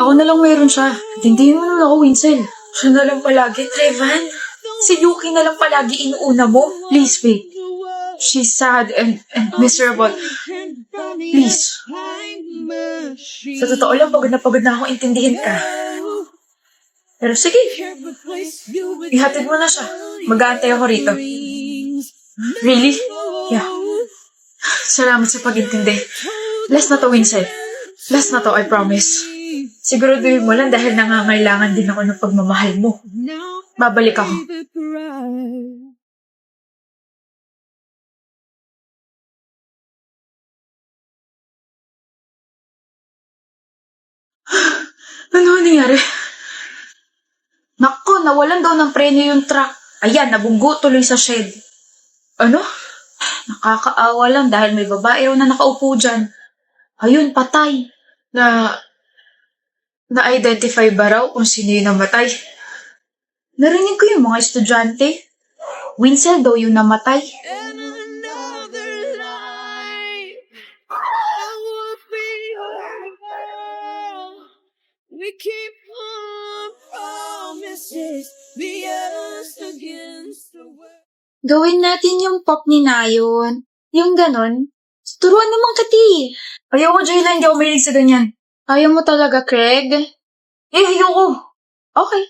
Ako na lang meron siya. Tindihin mo na ako, Winsel. Siya na lang palagi, Trevan. Si Yuki na lang palagi inuuna mo. Please, babe. She's sad and miserable. Please. Sa totoo lang, pagod na akong intindihin ka. Pero sige, ihatid mo na siya. Mag-aantay ako rito. Really? Yeah. Salamat sa pag-intindi. Last na to, Winsel. Last na to, I promise. Siguraduhin mo lang dahil nangangailangan din ako ng pagmamahal mo. Babalik ako. Ano nangyari? Naku, nawalan daw ng preno yung truck. Ayan, nabunggo tuloy sa shed. Ano? Nakakaawa lang dahil may babae raw na nakaupo dyan. Ayun, patay. Na-identify ba raw kung sino yung namatay? Narinig ko yung mga estudyante. Winsel daw yung namatay. We keep on promises, be us against the world. Gawin natin yung pop ni Nayon. Yung ganon. Turuan naman kati. Ayoko, Jayla, hindi ako mahilig sa ganyan. Ayaw mo talaga, Craig? Ayoko. Okay.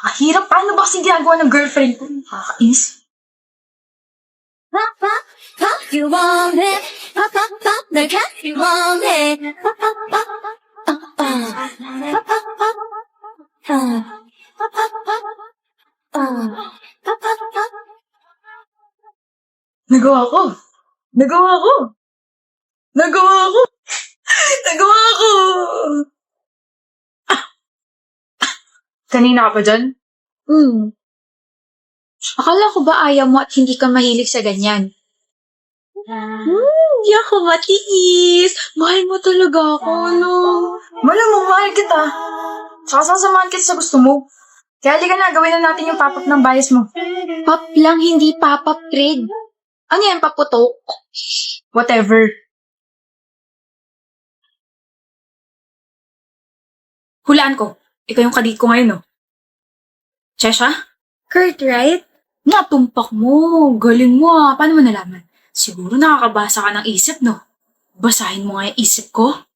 Nakahirap. Paano ba kasing ginagawa ng girlfriend ko? Nakakainis. Pop, pop, pop, you want it. Pop, pop, pop, the cat, you want it. Pop, pop, pop, pop, pop, pop, pop, pop, pop, pop, pop, pop. Nagawa ko. Nagawa ko. Nagawa ko. Nagawa ko. Kanina ka pa dyan? Akala ko ba ayaw mo at hindi ka mahilig sa ganyan? Di ako matiis. Mahal mo talaga ako, no? Malamang mahal kita. Tsaka sasamahan kita sa gusto mo. Kaya halika na, gawin na natin yung pop-up ng bias mo. Pop lang, hindi pop-up, Craig. Ano yan, paputok? Whatever. Hulaan ko. Ikaw yung kadit ko ngayon, no? Chesha? Kurt, right? Natumpak mo. Galing mo, ah. Paano mo nalaman? Siguro nakakabasa ka ng isip, no? Basahin mo nga yung isip ko.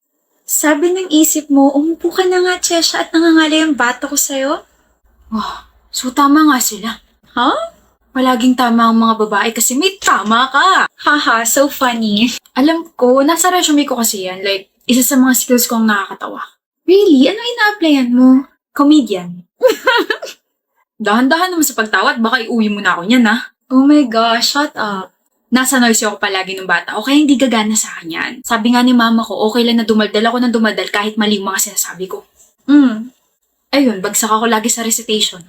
Sabi ng isip mo, umupo ka na nga, Chesha, at nangangalay ang bata ko sa'yo. Oh, so tama nga sila. Ha? Palaging tama ang mga babae kasi may tama ka. Haha, so funny. Alam ko, nasa resume ko kasi yan. Like, isa sa mga skills ko ang nakakatawa. Really? Ano ina-applyan mo? Comedian. Dahan-dahan naman sa pagtawat, baka iuwi mo na ako niyan, ha? Oh my gosh, shut up. Nasa noisy ako palagi ng bata, o kaya hindi gagana sa akin yan. Sabi nga ni mama ko, okay lang na dumaldal ako ng dumaldal kahit mali yung mga sinasabi ko. Ayun, bagsak ako lagi sa recitation.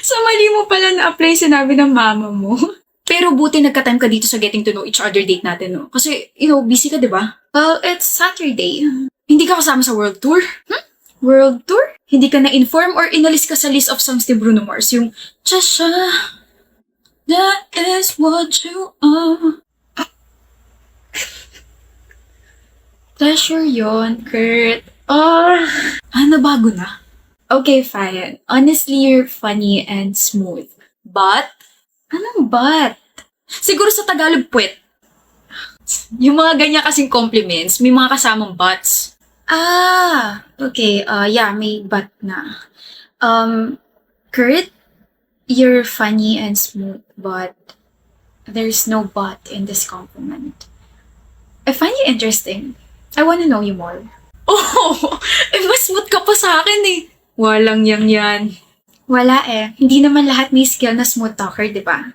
So mali mo pala na-apply sinabi ng mama mo. Pero buti nagka-time ka dito sa getting to know each other date natin, no? Kasi, busy ka, di ba? Well, it's Saturday. Hindi ka kasama sa world tour? World tour? Hindi ka na-inform or inalis ka sa list of songs ni Bruno Mars? Yung, Chesha, that is what you are. Pleasure yon, Kurt. Nabago na? Okay, fine. Honestly, you're funny and smooth. But, Anong but? siguro sa Tagalog puwet. Yung mga ganyan kasing compliments, may mga kasamang buts. Okay. Yeah, may but na. Kurt, you're funny and smooth, but there's no but in this compliment. I find you interesting. I wanna know you more. Oh, mas smooth ka pa sa akin eh. Walang yan. Wala eh. Hindi naman lahat may skill na smooth talker, di ba?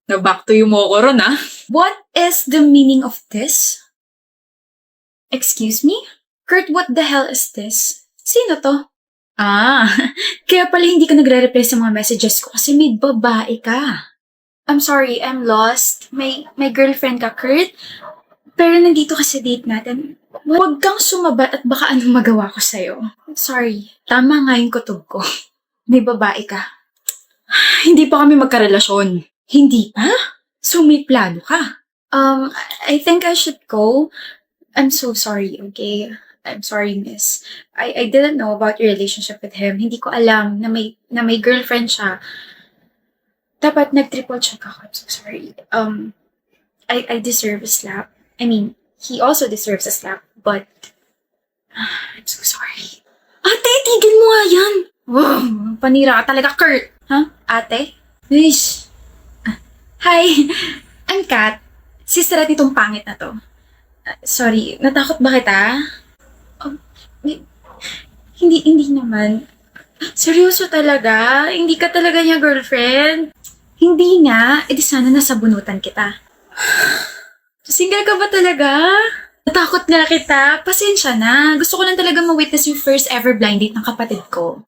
Na-back to you mo ko ron, ah. What is the meaning of this? Excuse me? Kurt, what the hell is this? Sino to? Kaya pala hindi ka nagre-reply sa mga messages ko kasi may babae ka. I'm sorry, I'm lost. May girlfriend ka, Kurt? Pero nandito ka sa date natin. Huwag kang sumabat at baka anong magawa ko sa'yo. Sorry. Tama nga yung kutob ko. may babae ka. Hindi pa kami magkarelasyon. Hindi pa? So may plano ka? I think I should go. I'm so sorry, okay? I'm sorry, miss. I didn't know about your relationship with him. Hindi ko alam na may girlfriend siya. Dapat nag-triple check ako. I'm so sorry. I deserve a slap. I mean, he also deserves a slap, but I'm so sorry. Ate, tigil mo nga yan. Wow, panira ka talaga, Kurt. Huh? Ate? Wish. Hi, I'm Kat. Sister at itong pangit na to. Sorry, natakot ba kita? Um, may- hindi naman. Seryoso talaga? Hindi ka talaga niya girlfriend? Hindi nga. Eh di sana nasa bunutan kita. Single ka ba talaga? Natakot nga kita. Pasensya na. Gusto ko lang talaga ma-witness yung first ever blind date ng kapatid ko.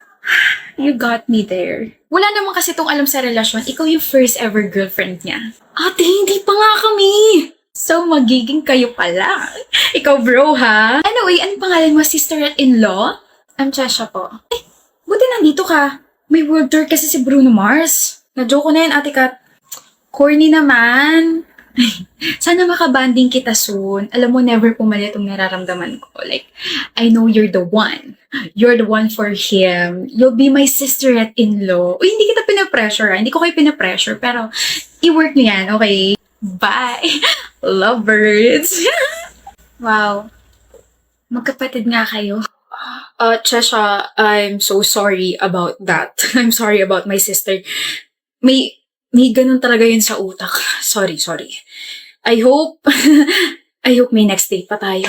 You got me there. Wala naman kasi tong alam sa relasyon. Ikaw yung first ever girlfriend niya. Ate, hindi pa nga kami. So, magiging kayo pala. Ikaw bro, ha? Anyway, anong pangalan mo, sister-in-law? I'm Chesha po. Buti nandito ka. May world tour kasi si Bruno Mars. Na-joke ko na yan, ate Kat. Corny naman. Sana makabanding kita soon. Alam mo, never pumalit itong nararamdaman ko. Like, I know you're the one. You're the one for him. You'll be my sister-in-law. Uy, hindi kita pinapressure, ha? Hindi ko kayo pinapressure, pero i-work niyo yan, okay? Bye! Lovebirds! Wow. Magkapatid nga kayo. Chesha, I'm so sorry about that. I'm sorry about my sister. May ganun talaga yun sa utak. Sorry. I hope may next date pa tayo.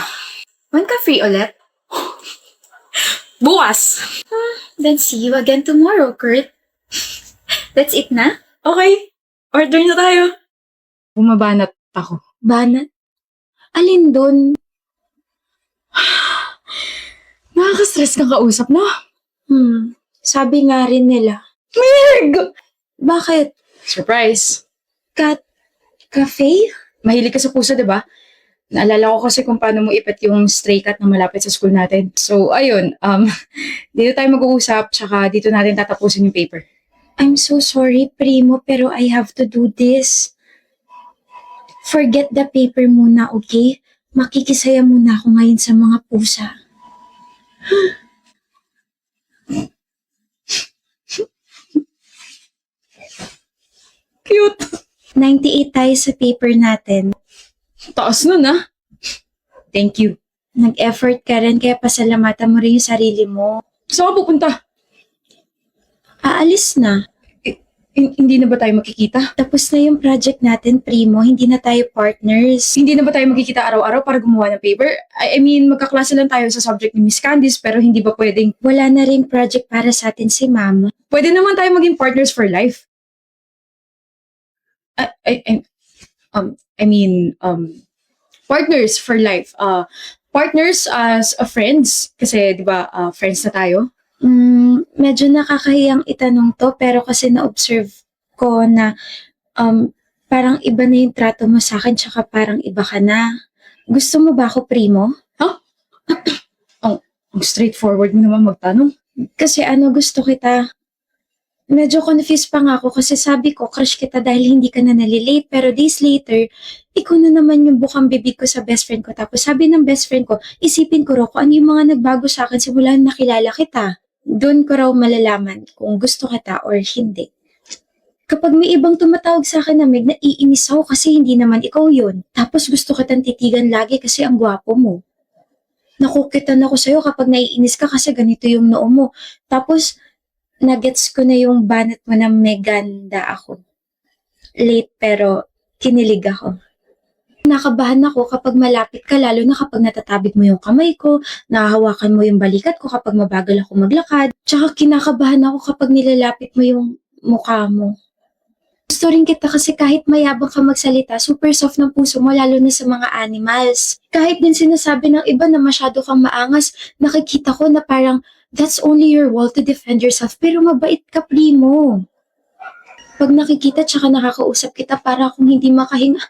When ka free ulit? Bukas! Then see you again tomorrow, Kurt. That's it na? Okay, order na tayo. Bumabanat ako. Banat? Alin doon? Nakaka-stress kang kausap, no? Sabi nga rin nila. Mirg! Bakit? Surprise! Cafe? Mahilig ka sa puso, di ba? Naalala ko kasi kung paano mo ipet yung stray cat na malapit sa school natin. So, ayun. Dito tayo mag-uusap, tsaka dito natin tatapusin yung paper. I'm so sorry, Primo, pero I have to do this. Forget the paper muna, okay? Makikisaya muna ako ngayon sa mga pusa. Cute! 98 tayo sa paper natin. Taas nun, ah. Thank you. Nag-effort ka rin, kaya pasalamatan mo rin yung sarili mo. Saan ka pupunta? Aalis na. Hindi na ba tayo makikita? Tapos na yung project natin, Primo. Hindi na tayo partners. Hindi na ba tayo magkikita araw-araw para gumawa ng paper? I mean, magkaklase lang tayo sa subject ni Miss Candice, pero hindi ba pwedeng... Wala na rin project para sa atin si Mama. Pwede naman tayo maging partners for life. Partners for life. Partners as friends. Kasi, di ba, friends na tayo. Medyo nakakahiyang itanong to, pero kasi na-observe ko na parang iba na yung trato mo sa akin, tsaka parang iba ka na. Gusto mo ba ako, Primo? Ang straightforward mo naman magtanong. Kasi gusto kita. Medyo confused pa nga ako kasi sabi ko, crush kita dahil hindi ka na nalilate. Pero days later, ikaw na naman yung bukang bibig ko sa best friend ko. Tapos sabi ng best friend ko, isipin ko raw kung ano yung mga nagbago sa akin simula na nakilala kita. Doon ko raw malalaman kung gusto kita or hindi. Kapag may ibang tumatawag sa akin na Meg, naiinis ako kasi hindi naman ikaw yun. Tapos gusto kitang titigan lagi kasi ang gwapo mo. Nakukitan ako sa'yo kapag naiinis ka kasi ganito yung noo mo. Tapos, nagets ko na yung banat mo na may ganda ako. Late pero kinilig ako. Nakabahan ako kapag malapit ka, lalo na kapag natatabig mo yung kamay ko, nahahawakan mo yung balikat ko kapag mabagal ako maglakad, tsaka kinakabahan ako kapag nilalapit mo yung mukha mo. Gusto rin kita kasi kahit mayabang ka magsalita, super soft ng puso mo lalo na sa mga animals. Kahit din sinasabi ng iba na masyado kang maangas, nakikita ko na parang that's only your wall to defend yourself, pero mabait ka, Primo. Pag nakikita tsaka nakakausap kita, para akong hindi makahinga.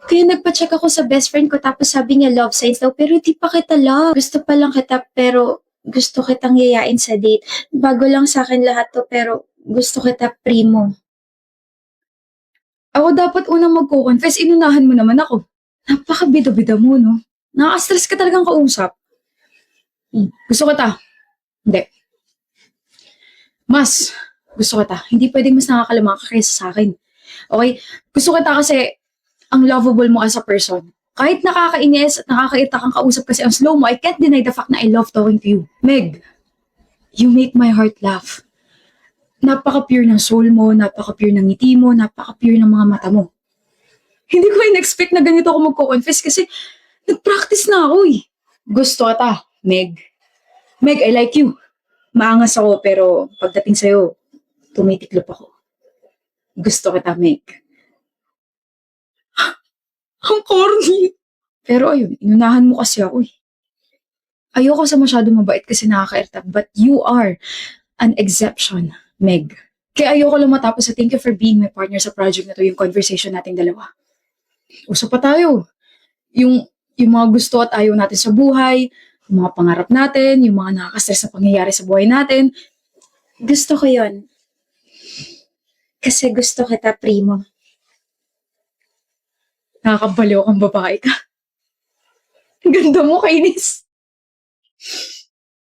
Kaya nagpa-check ako sa best friend ko tapos sabi niya love signs daw, pero di pa kita love. Gusto pa lang kita pero gusto kitang yayain sa date. Bago lang sa akin lahat to, pero gusto kita primo. Ako dapat unang magko-confess, inunahan mo naman ako. Napaka-bida-bida mo, no? Nakaka-stress ka talagang kausap. Gusto kita. Hindi. Mas, gusto kita. Hindi pwedeng mas nakakalamang ka kaysa sa akin. Okay? Gusto kita kasi ang lovable mo as a person. Kahit nakakainis at nakakaita kang kausap kasi ang slow mo, I can't deny the fact na I love talking to you. Meg, you make my heart laugh. Napaka-pure ng soul mo, napaka-pure ng ngiti mo, napaka-pure ng mga mata mo. Hindi ko in-expect na ganito ako magko-confess kasi nag-practice na ako eh. Gusto kita, Meg. Meg, I like you. Maangas ako pero pagdating sa'yo, tumitiklop ako. Gusto kita, Meg. Ang corny. Pero ayun, inunahan mo kasi ako eh. Ayoko sa masyadong mabait kasi nakaka-irritate, but you are an exception, Meg. Kaya ayoko lang matapos sa thank you for being my partner sa project na to, yung conversation nating dalawa. Usap pa tayo. Yung mga gusto at ayaw natin sa buhay, yung mga pangarap natin, yung mga nakaka-stress na pangyayari sa buhay natin. Gusto ko yon. Kasi gusto kita primo. Nakakabaliw kang babae ka. Ganda mo, kainis.